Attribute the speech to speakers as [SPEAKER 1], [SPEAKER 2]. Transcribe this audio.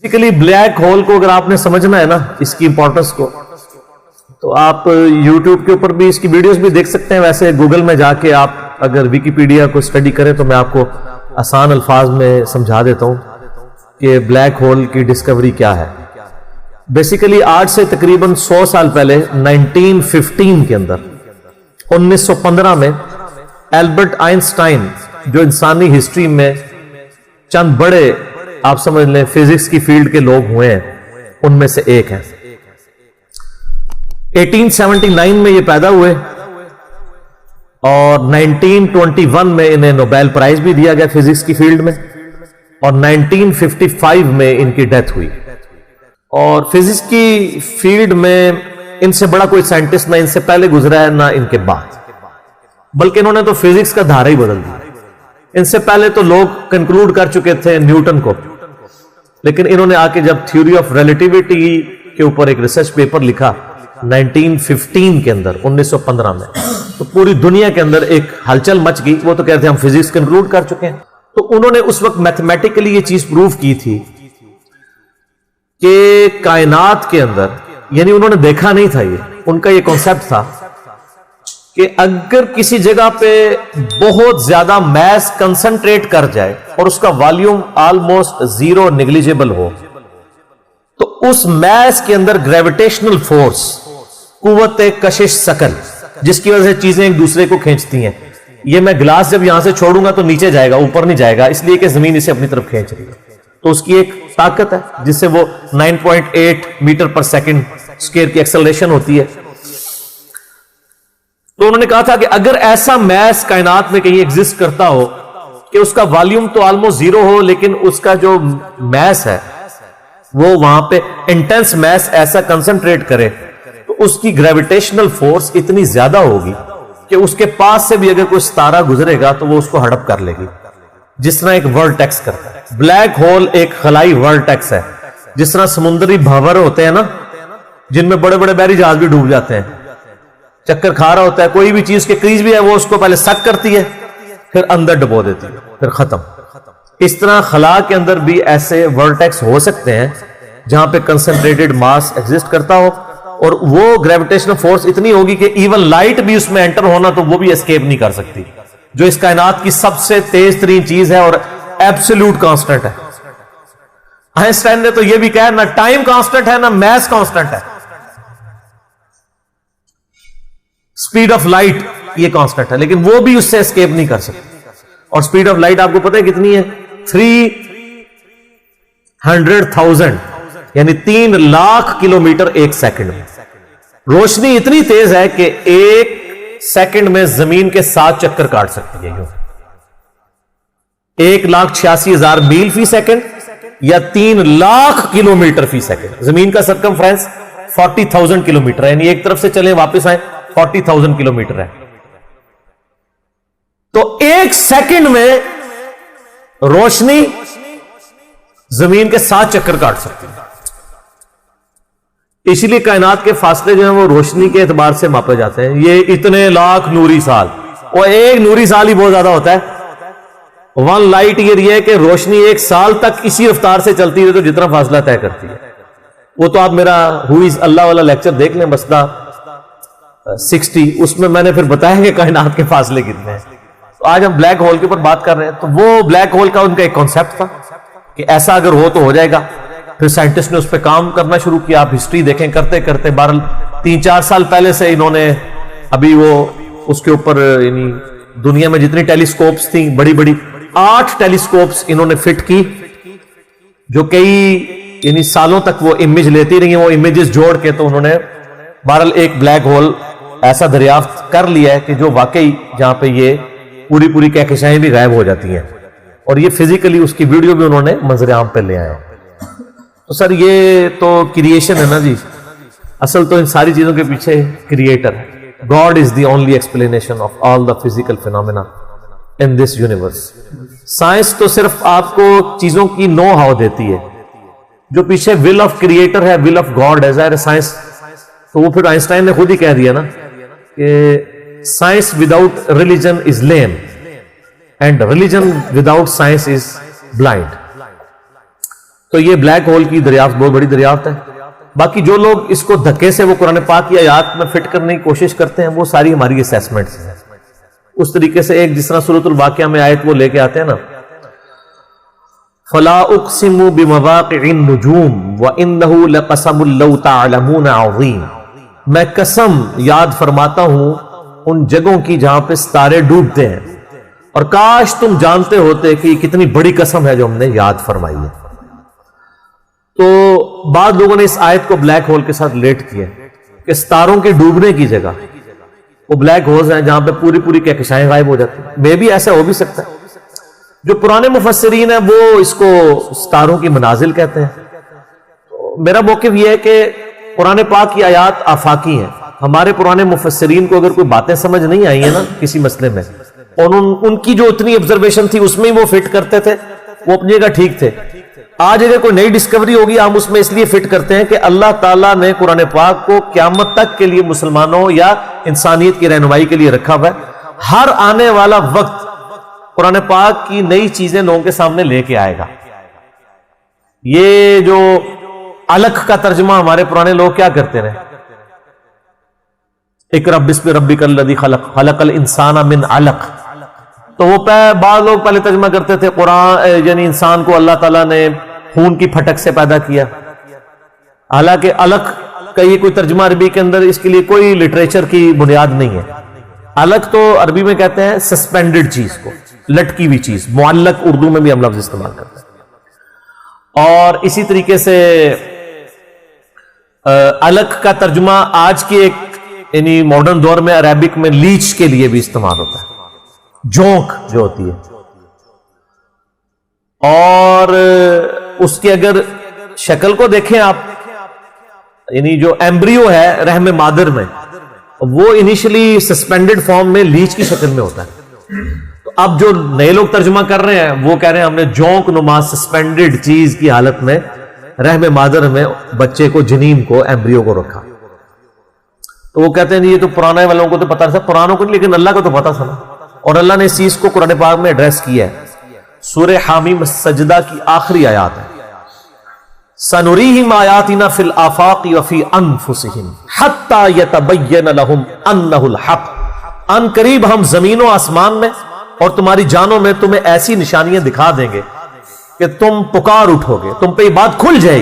[SPEAKER 1] Basically black hole کو اگر آپ نے سمجھنا ہے نا اس کی امپورٹنس کو، تو آپ یوٹیوب کے اوپر بھی اس کی ویڈیوز بھی دیکھ سکتے ہیں. ویسے گوگل میں جا کے آپ اگر ویکیپیڈیا کو اسٹڈی کریں تو میں آپ کو آسان الفاظ میں سمجھا دیتا ہوں کہ بلیک ہول کی ڈسکوری کیا ہے. بیسیکلی آج سے تقریباً 100 سال پہلے 1915 کے اندر 1915 میں البرٹ آئنسٹائن جو انسانی ہسٹری میں چند بڑے آپ سمجھ لیں فزکس کی فیلڈ کے لوگ ہوئے ہیں ان میں سے ایک ہیں. 1879 میں یہ پیدا ہوئے اور 1921 میں انہیں نوبیل پرائز بھی دیا گیا فزکس کی فیلڈ میں، اور 1955 میں ان کی ڈیتھ ہوئی. اور فزکس کی فیلڈ میں ان سے بڑا کوئی سائنٹسٹ نہ ان سے پہلے گزرا ہے نہ ان کے بعد، بلکہ انہوں نے تو فزکس کا دھارا ہی بدل دیا. ان سے پہلے تو لوگ کنکلوڈ کر چکے تھے نیوٹن کو، لیکن انہوں نے آ کے جب تھیوری آف ریلیٹیوٹی کے اوپر ایک ریسرچ پیپر لکھا 1915 کے اندر 1915 میں، تو پوری دنیا کے اندر ایک ہلچل مچ گئی. وہ تو کہتے ہیں ہم فزکس کنکلوڈ کر چکے ہیں. تو انہوں نے اس وقت میتھمیٹیکلی یہ چیز پروو کی تھی کہ کائنات کے اندر، یعنی انہوں نے دیکھا نہیں تھا، یہ ان کا یہ کانسیپٹ تھا کہ اگر کسی جگہ پہ بہت زیادہ میس کنسنٹریٹ کر جائے اور اس کا والیوم آلموسٹ زیرو نیگلیجیبل ہو، تو اس میس کے اندر گریویٹیشنل فورس، قوت کشش ثقل، جس کی وجہ سے چیزیں ایک دوسرے کو کھینچتی ہیں. یہ میں گلاس جب یہاں سے چھوڑوں گا تو نیچے جائے گا، اوپر نہیں جائے گا، اس لیے کہ زمین اسے اپنی طرف کھینچ رہی ہے. تو اس کی ایک طاقت ہے جس سے وہ 9.8 میٹر پر سیکنڈ اسکوئر کی ایکسلریشن ہوتی ہے. تو انہوں نے کہا تھا کہ اگر ایسا میس کائنات میں کہیں ایگزسٹ کرتا ہو کہ اس کا والیوم تو آلموسٹ زیرو ہو، لیکن اس کا جو میس ہے وہ وہاں پہ انٹینس میس ایسا کنسنٹریٹ کرے، تو اس کی گریویٹیشنل فورس اتنی زیادہ ہوگی کہ اس کے پاس سے بھی اگر کوئی ستارہ گزرے گا تو وہ اس کو ہڑپ کر لے گی، جس طرح ایک ورٹیکس کرتا ہے. بلیک ہول ایک خلائی ورٹیکس ہے. جس طرح سمندری بھنور ہوتے ہیں نا، جن میں بڑے بڑے بحری جہاز بھی ڈوب جاتے ہیں، چکر کھا رہا ہوتا ہے، کوئی بھی چیز کے قریب بھی ہے وہ اس کو پہلے سک کرتی ہے پھر اندر ڈبو دیتی ہے پھر ختم. اس طرح خلا کے اندر بھی ایسے ورٹیکس ہو سکتے ہیں جہاں پہ کنسنٹریٹڈ ماس ایگزسٹ کرتا ہو، اور وہ گریویٹیشنل فورس اتنی ہوگی کہ ایون لائٹ بھی اس میں انٹر ہونا تو وہ بھی اسکیپ نہیں کر سکتی، جو اس کائنات کی سب سے تیز ترین چیز ہے اور ایبسولوٹ کانسٹنٹ ہے. آئنسٹائن نے تو یہ بھی کہا نہ ٹائم کانسٹنٹ ہے نہ میس کانسٹنٹ ہے، سپیڈ آف لائٹ یہ کانسٹنٹ ہے، لیکن وہ بھی اس سے اسکیپ نہیں کر سکتی. اور سپیڈ آف لائٹ آپ کو پتہ ہے کتنی ہے؟ 300,000 یعنی 3 لاکھ کلومیٹر ایک سیکنڈ میں. روشنی اتنی تیز ہے کہ ایک سیکنڈ میں زمین کے 7 چکر کاٹ سکتی ہے. 1,86,000 میل فی سیکنڈ یا 3 لاکھ کلومیٹر فی سیکنڈ. زمین کا سرکمفرنس 40,000 کلومیٹر ہے، یعنی ایک طرف سے چلیں واپس آئیں 40,000 کلومیٹر ہے. تو ایک سیکنڈ میں روشنی زمین کے 7 چکر کاٹ سکتی ہے. اسی لیے کائنات کے فاصلے جو ہیں وہ روشنی کے اعتبار سے ماپے جاتے ہیں. یہ اتنے لاکھ نوری سال، اور ایک نوری سال ہی بہت زیادہ ہوتا ہے. 1 لائٹ ایئر یہ ہے کہ روشنی ایک سال تک اسی رفتار سے چلتی ہے تو جتنا فاصلہ طے کرتی ہے. وہ تو آپ میرا ہو از اللہ والا لیکچر دیکھ لیں، مسئلہ 60، اس میں میں نے پھر بتایا کہ کائنات کے فاصلے کتنے ہیں. تو آج ہم بلیک ہول کے اوپر بات کر رہے ہیں. تو وہ بلیک ہول کا ان کا ایک کانسیپٹ تھا کہ ایسا اگر ہو تو ہو جائے گا. پھر سائنٹسٹ نے اس پہ کام کرنا شروع کیا. آپ ہسٹری دیکھیں کرتے کرتے 3-4 سال پہلے سے انہوں نے ابھی وہ اس کے اوپر یعنی دنیا میں جتنی ٹیلیسکوپس تھیں بڑی بڑی 8 ٹیلیسکوپس انہوں نے فٹ کی، جو کئی یعنی سالوں تک وہ امیج لیتی رہی ہیں. وہ امیجز جوڑ کے تو انہوں نے بہرحال ایک بلیک ہول ایسا دریافت کر لیا ہے کہ جو واقعی جہاں پہ یہ پوری کہکشائیں بھی غائب ہو جاتی ہیں. اور یہ فزیکلی اس کی ویڈیو بھی انہوں نے منظر عام پہ لے آئے. تو سر یہ تو کریشن ہے نا جی، اصل تو ان ساری چیزوں کے پیچھے کریٹر ہے. God is the only explanation of all the physical phenomena in this universe. Science تو صرف آپ کو چیزوں کی نو ہاؤ دیتی ہے، جو پیچھے ول آف کریٹر ہے، ول آف گاڈ ہے. ظاہر سائنس تو وہ پھر آئنسٹائن نے خود ہی کہہ دیا نا کہ science without religion is lame and religion without science is blind. تو یہ بلیک ہول کی دریافت بہت بڑی دریافت ہے. باقی جو لوگ اس کو دھکے سے وہ قرآن پاک کی آیات میں فٹ کرنے کی کوشش کرتے ہیں وہ ساری ہماری اسیسمنٹس ہیں. اس طریقے سے ایک جس طرح سورۃ الواقعہ میں آیت وہ لے کے آتے ہیں نا، فلا اقسم بمواقع النجوم وانه لقسم لو تعلمون عظیم، میں قسم یاد فرماتا ہوں ان جگہوں کی جہاں پہ ستارے ڈوبتے ہیں، اور کاش تم جانتے ہوتے کہ یہ کتنی بڑی قسم ہے جو ہم نے یاد فرمائی ہے. تو بعض لوگوں نے اس آیت کو بلیک ہول کے ساتھ ریلیٹ کیا کہ ستاروں کے ڈوبنے کی جگہ وہ بلیک ہولز ہیں جہاں پہ پوری پوری کہکشائیں غائب ہو جاتی ہیں. مے بھی ایسا ہو بھی سکتا ہے. جو پرانے مفسرین ہیں وہ اس کو ستاروں کی منازل کہتے ہیں. میرا موقف یہ ہے کہ قرآن پاک کی آیات آفاقی ہیں. ہمارے پرانے مفسرین کو اگر کوئی باتیں سمجھ نہیں آئی ہیں نا کسی مسئلے میں، اور ان کی جو اتنی آبزرویشن تھی اس میں ہی وہ فٹ کرتے تھے، وہ اپنی جگہ ٹھیک تھے. آج اگر کوئی نئی ڈسکوری ہوگی ہم اس میں اس لیے فٹ کرتے ہیں کہ اللہ تعالیٰ نے قرآن پاک کو قیامت تک کے لیے مسلمانوں یا انسانیت کی رہنمائی کے لیے رکھا ہوا ہے. ہر آنے والا وقت قرآن پاک کی نئی چیزیں لوگوں کے سامنے لے کے آئے گا. یہ جو علق کا ترجمہ ہمارے پرانے لوگ کیا کرتے رہے، اقرأ بسم ربک الذی خلق خلق الانسان من علق، تو وہ بعض لوگ پہلے ترجمہ کرتے تھے قرآن یعنی انسان کو اللہ تعالیٰ نے خون کی پھٹک سے پیدا کیا. حالانکہ علق کا یہ کوئی ترجمہ عربی کے اندر اس کے لیے کوئی لٹریچر کی بنیاد نہیں ہے. علق تو عربی میں کہتے ہیں سسپینڈڈ چیز کو، لٹکی ہوئی چیز. معلق اردو میں بھی ہم لفظ استعمال کرتے ہیں. اور اسی طریقے سے علق کا ترجمہ آج کے ایک یعنی ماڈرن دور میں عربک میں لیچ کے لیے بھی استعمال ہوتا ہے، جونک جو ہوتی ہے. اور اس کی اگر شکل کو دیکھیں آپ، یعنی جو ایمبریو ہے رحم مادر میں، وہ انیشلی سسپینڈڈ فارم میں لیچ کی شکل میں ہوتا ہے. تو اب جو نئے لوگ ترجمہ کر رہے ہیں وہ کہہ رہے ہیں ہم نے جونک نما سسپینڈڈ چیز کی حالت میں رحم مادر میں بچے کو، جنین کو، ایمبریو کو رکھا. تو وہ کہتے ہیں یہ تو پرانے والوں کو تو پتا تھا، پرانوں کو نہیں، لیکن اللہ کو تو پتا تھا نا. اور اللہ نے اس چیز کو قرآن پاک میں ایڈریس کیا ہے. سورہ حامیم سجدہ کی آخری آیات ہے، سَنُرِيهِمْ آيَاتِنَا فِي الْآفَاقِ وَفِي أَنفُسِهِمْ حَتَّى يَتَبَيَّنَ لَهُمْ أَنَّهُ الْحَقُّ. ان قریب ہم زمین و آسمان میں اور تمہاری جانوں میں تمہیں ایسی نشانیاں دکھا دیں گے کہ تم پکار اٹھو گے، تم پہ یہ بات کھل جائے گی.